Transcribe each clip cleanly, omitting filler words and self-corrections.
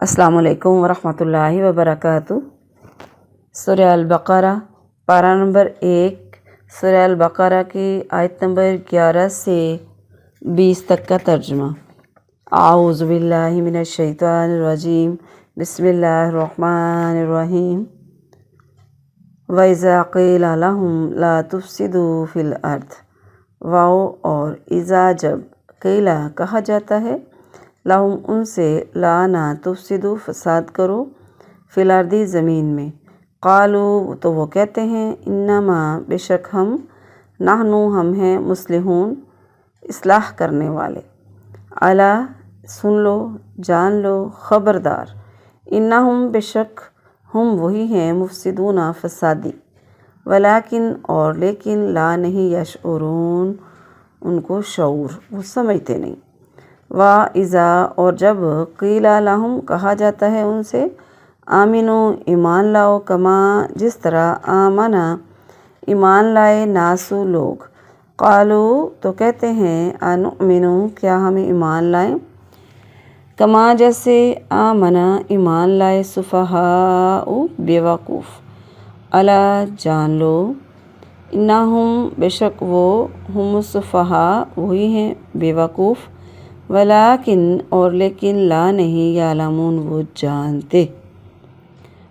السلام علیکم ورحمۃ اللہ وبرکاتہ۔ سورہ البقرہ پارہ نمبر 1، سورہ البقرہ کی آیت نمبر 11 سے 20 تک کا ترجمہ۔ اعوذ باللہ من الشیطان الرجیم، بسم اللہ الرحمن الرحیم۔ وَإِذَا قِيلَ لَهُمْ لَا تُفْسِدُوا فِي الْأَرْضِ، واو اور اذا جب قیلا کہا جاتا ہے، لہم ان سے، لا نہ تفسدوا فساد کرو، فی الارض زمین میں، قالو تو وہ کہتے ہیں، انما بے شک ہم، نحنو ہم ہیں، مصلحون اصلاح کرنے والے، الا سن لو جان لو خبردار، انہم بے شک ہم وہی ہیں، مفسدون فسادی، ولیکن اور لیکن، لا نہیں، یشعرون ان کو شعور، وہ سمجھتے نہیں۔ وَإِذَا اور جب قِيلَ لَهُمْ کہا جاتا ہے ان سے، آمنوا ایمان لاؤ، کما جس طرح آمنا ایمان لائے، ناسو لوگ، قالو تو کہتے ہیں، انؤمن کیا ہم ایمان لائیں، کما جیسے آمنا ایمان لائے، سفہاء بیوقوف، الا جان لو، انہم بے شک وہ، ہم السفہاء وہی ہیں بیوقوف، ولیکن اور لیکن، لا نہیں، یعلمون وہ جانتے۔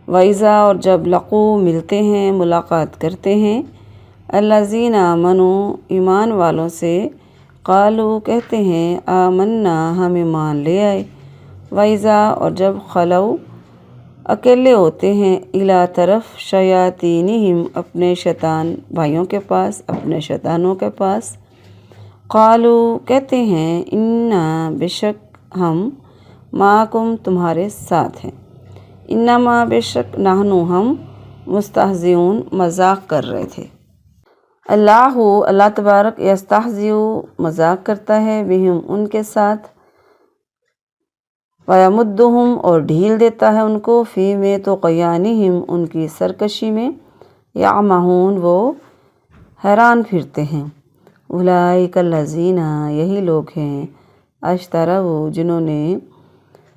وَإِذَا اور جب لقو ملتے ہیں، ملاقات کرتے ہیں، الذین آمنوا ایمان والوں سے، قالو کہتے ہیں، آمنا ہم ایمان لے آئے، وَإِذَا اور جب خلو اکیلے ہوتے ہیں، الی طرف، شیاطینہم اپنے شیطان بھائیوں کے پاس، اپنے شیطانوں کے پاس، قالو کہتے ہیں، انا بے شک ہم، معکم تمہارے ساتھ ہیں، انما بے شک، نحنو ہم، مستہزئون مذاق کر رہے تھے۔ اللہ تبارک، یستہزئ مذاق کرتا ہے، بہم ان کے ساتھ، ویمدہم اور ڈھیل دیتا ہے ان کو، فی میں طغیانہم ان کی سرکشی میں، یعمہون وہ حیران پھرتے ہیں۔ اولئک الذین یہی لوگ ہیں، اشتروا جنہوں نے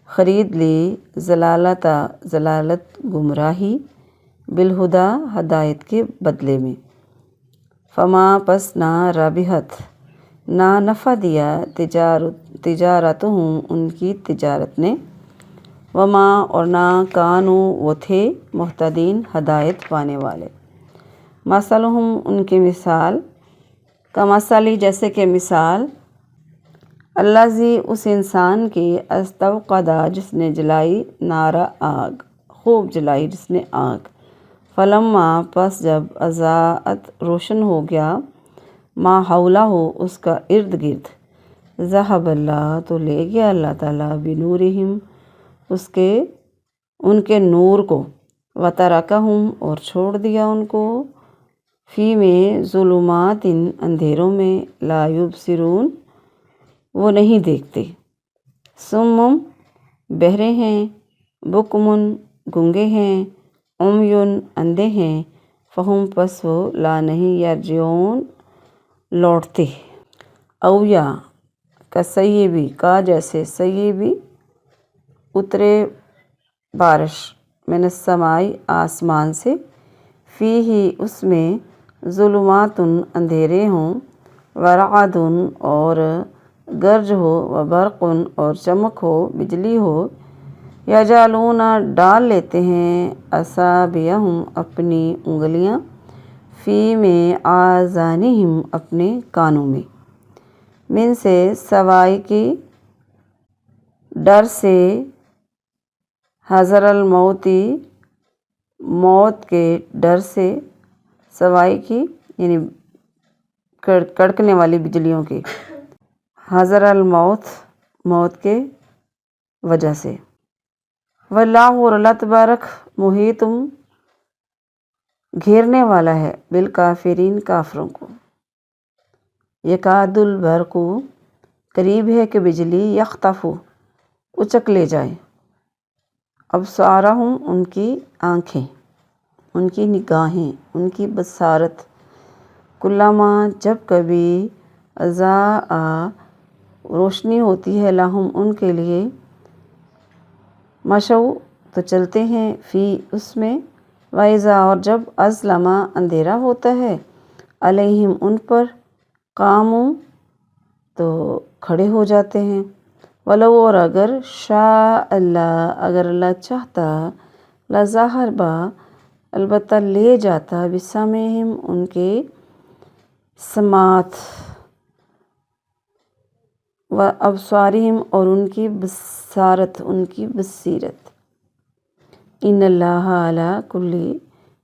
خرید لی، ضلالت گمراہی، بالہدی ہدایت کے بدلے میں، فما پس نہ ربحت نہ نفع دیا، تجارتہم ان کی تجارت نے، وما اور نہ کانوا وہ تھے، مہتدین ہدایت پانے والے، مثلہم ان کی مثال، کمثلی جیسے کہ مثال، الذی اس انسان کی، استوقد جس نے جلائی، نارا آگ، خوب جلائی جس نے آگ، فلما پس جب، اضاءت روشن ہو گیا، ما حولہ اس کا ارد گرد، ذہب اللہ تو لے گیا اللہ تعالیٰ، بنورہم ان کے نور کو، وترکہم اور چھوڑ دیا ان کو، فی میں ظلمات اندھیروں میں، لا یبصرون وہ نہیں دیکھتے، صم بہرے ہیں، بکم گنگے ہیں، عمی اندھے ہیں، فہم پس وہ، لا نہیں، یرجعون لوٹتے۔ او یا کسیبی کا جیسے، سیبی اترے بارش، من السماء آسمان سے، فیہ اس میں، ظلمات اندھیرے ہوں، ورعد اور گرج ہو، وبرق اور چمک ہو، بجلی ہو، یجعلون ڈال لیتے ہیں، اصابعہم اپنی انگلیاں، فی میں آذانہم اپنے کانوں میں، من سے سوائے کی، ڈر سے، حذر الموت موت کے ڈر سے، سوائے کی یعنی کڑکنے والی بجلیوں کے، حذر الموت موت کے وجہ سے، واللہ اور اللہ تبارک، محیط گھیرنے والا ہے، بالکافرین کافروں کو، یکاد البرق قریب ہے کہ بجلی، یخطف اچک لے جائے، ابصارہم ان کی آنکھیں، ان کی نگاہیں، ان کی بصارت، کلما جب کبھی، اضاء روشنی ہوتی ہے، لہم ان کے لیے، مشو تو چلتے ہیں، فی اس میں، وائزا اور جب ازلما اندھیرا ہوتا ہے، علیہم ان پر، قاموں تو کھڑے ہو جاتے ہیں، ولو اور اگر شاء اللہ اگر اللہ چاہتا، لظہر با البتہ لے جاتا، بسمعہم ان کے سماعت، و ابصارہم اور ان کی بصارت، ان کی بصیرت، ان اللہ علی کلی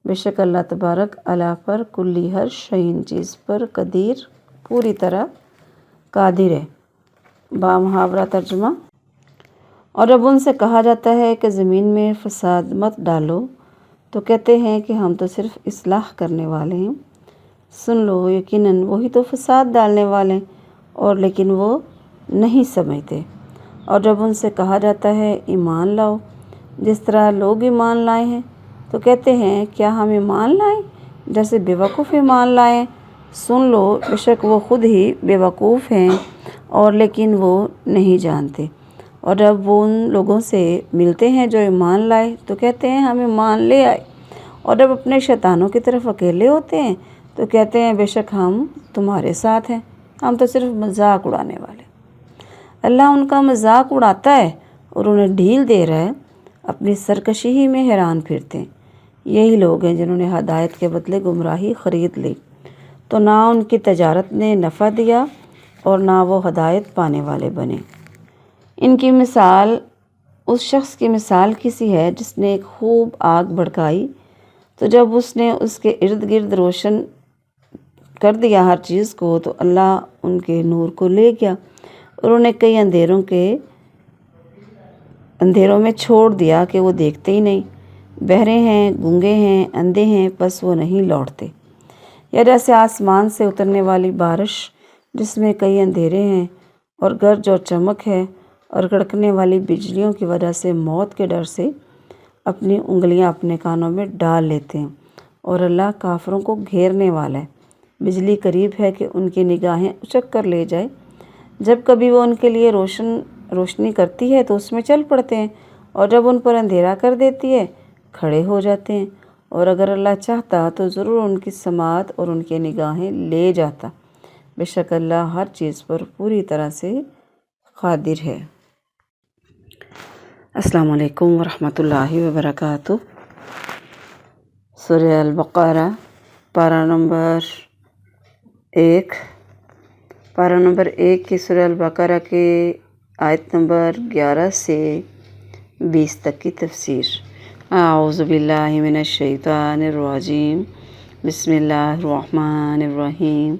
بے شک اللہ تبارک علی پر، کلی ہر شئین چیز پر، قدیر پوری طرح قادر ہے۔ بامحاورہ ترجمہ۔ اور جب ان سے کہا جاتا ہے کہ زمین میں فساد مت ڈالو تو کہتے ہیں کہ ہم تو صرف اصلاح کرنے والے ہیں۔ سن لو یقیناً وہی تو فساد ڈالنے والے ہیں، اور لیکن وہ نہیں سمجھتے۔ اور جب ان سے کہا جاتا ہے ایمان لاؤ جس طرح لوگ ایمان لائے ہیں تو کہتے ہیں کیا ہم ایمان لائیں جیسے بے وقوف ایمان لائیں۔ سن لو بے شک وہ خود ہی بے وقوف ہیں اور لیکن وہ نہیں جانتے۔ اور جب وہ ان لوگوں سے ملتے ہیں جو ایمان لائے تو کہتے ہیں ہم ایمان لے آئے، اور جب اپنے شیطانوں کی طرف اکیلے ہوتے ہیں تو کہتے ہیں بے شک ہم تمہارے ساتھ ہیں، ہم تو صرف مذاق اڑانے والے۔ اللہ ان کا مذاق اڑاتا ہے اور انہیں ڈھیل دے رہا ہے، اپنی سرکشی ہی میں حیران پھرتے ہیں۔ یہی لوگ ہیں جنہوں نے ہدایت کے بدلے گمراہی خرید لی، تو نہ ان کی تجارت نے نفع دیا اور نہ وہ ہدایت پانے والے بنے۔ ان کی مثال اس شخص کی مثال کسی ہے جس نے ایک خوب آگ بھڑکائی، تو جب اس نے اس کے ارد گرد روشن کر دیا ہر چیز کو تو اللہ ان کے نور کو لے گیا اور انہیں کئی اندھیروں میں چھوڑ دیا کہ وہ دیکھتے ہی نہیں، بہرے ہیں، گونگے ہیں، اندھے ہیں، پس وہ نہیں لوٹتے۔ یا جیسے آسمان سے اترنے والی بارش جس میں کئی اندھیرے ہیں اور گرج اور چمک ہے اور کڑکنے والی بجلیوں کی وجہ سے موت کے ڈر سے اپنی انگلیاں اپنے کانوں میں ڈال لیتے ہیں، اور اللہ کافروں کو گھیرنے والا ہے۔ بجلی قریب ہے کہ ان کی نگاہیں اچک کر لے جائے، جب کبھی وہ ان کے لیے روشنی کرتی ہے تو اس میں چل پڑتے ہیں، اور جب ان پر اندھیرا کر دیتی ہے کھڑے ہو جاتے ہیں، اور اگر اللہ چاہتا تو ضرور ان کی سماعت اور ان کی نگاہیں لے جاتا، بے شک اللہ ہر چیز پر پوری طرح سے قادر ہے۔ السلام علیکم ورحمۃ اللہ وبرکاتہ۔ سورہ البقرہ پارہ نمبر 1 کی سورہ البقرہ کے آیت نمبر 11 سے 20 تک کی تفسیر۔ اعوذ باللہ من الشیطان الرجیم، بسم اللہ الرحمن الرحیم۔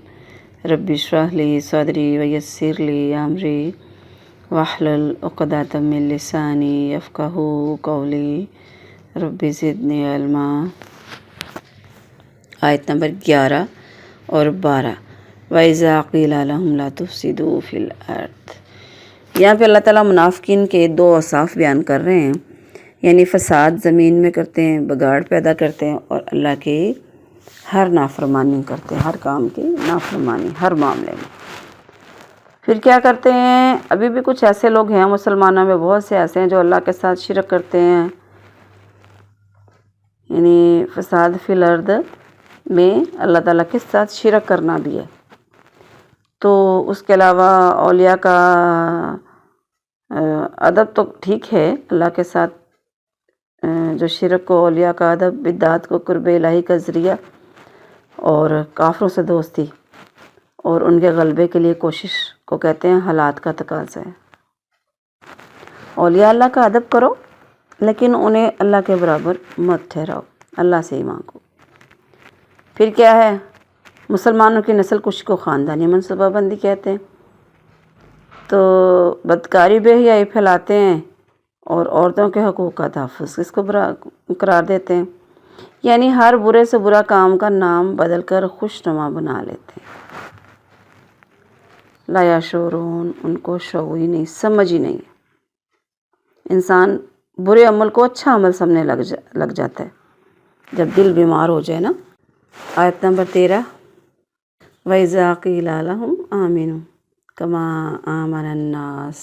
رب اشرح لی صدری ویسر لی امری واحلل عقدۃ من لسانی یفقہوا قولی، رب زدنی علما۔ آیت نمبر 11 اور 12۔ وَإِذَا قِيلَ لَهُمْ لَا تُفْسِدُوا فِي الْأَرْضِ۔ یہاں پہ اللہ تعالیٰ منافقین کے دو اوصاف بیان کر رہے ہیں، یعنی فساد زمین میں کرتے ہیں، بگاڑ پیدا کرتے ہیں، اور اللہ کے ہر نافرمانی کرتے ہیں، ہر کام کی نافرمانی ہر معاملے میں۔ پھر کیا کرتے ہیں؟ ابھی بھی کچھ ایسے لوگ ہیں مسلمانوں میں، بہت سے ایسے ہیں جو اللہ کے ساتھ شرک کرتے ہیں، یعنی فساد فی الارض میں اللہ تعالیٰ کے ساتھ شرک کرنا بھی ہے۔ تو اس کے علاوہ اولیاء کا ادب تو ٹھیک ہے، اللہ کے ساتھ جو شرک کو، اولیاء کا ادب، بدعات کو قرب الہی کا ذریعہ، اور کافروں سے دوستی اور ان کے غلبے کے لیے کوشش کو کہتے ہیں حالات کا تقاضا ہے۔ اولیاء اللہ کا ادب کرو لیکن انہیں اللہ کے برابر مت ٹھہراؤ، اللہ سے ہی مانگو۔ پھر کیا ہے؟ مسلمانوں کی نسل کشی کو خاندانی منصوبہ بندی کہتے ہیں، تو بدکاری بے حیائی پھیلاتے ہیں اور عورتوں کے حقوق کا تحفظ اس کو قرار دیتے ہیں، یعنی ہر برے سے برا کام کا نام بدل کر خوشنما بنا لیتے ہیں۔ لا یشعرون، ان کو شعور ہی نہیں، سمجھ ہی نہیں۔ انسان برے عمل کو اچھا عمل سمجھنے لگ جاتا ہے جب دل بیمار ہو جائے نا۔ آیت نمبر 13۔ وَإِذَا قِيلَ لَهُمْ آمِنُوا كَمَا آمَنَ النَّاسُ،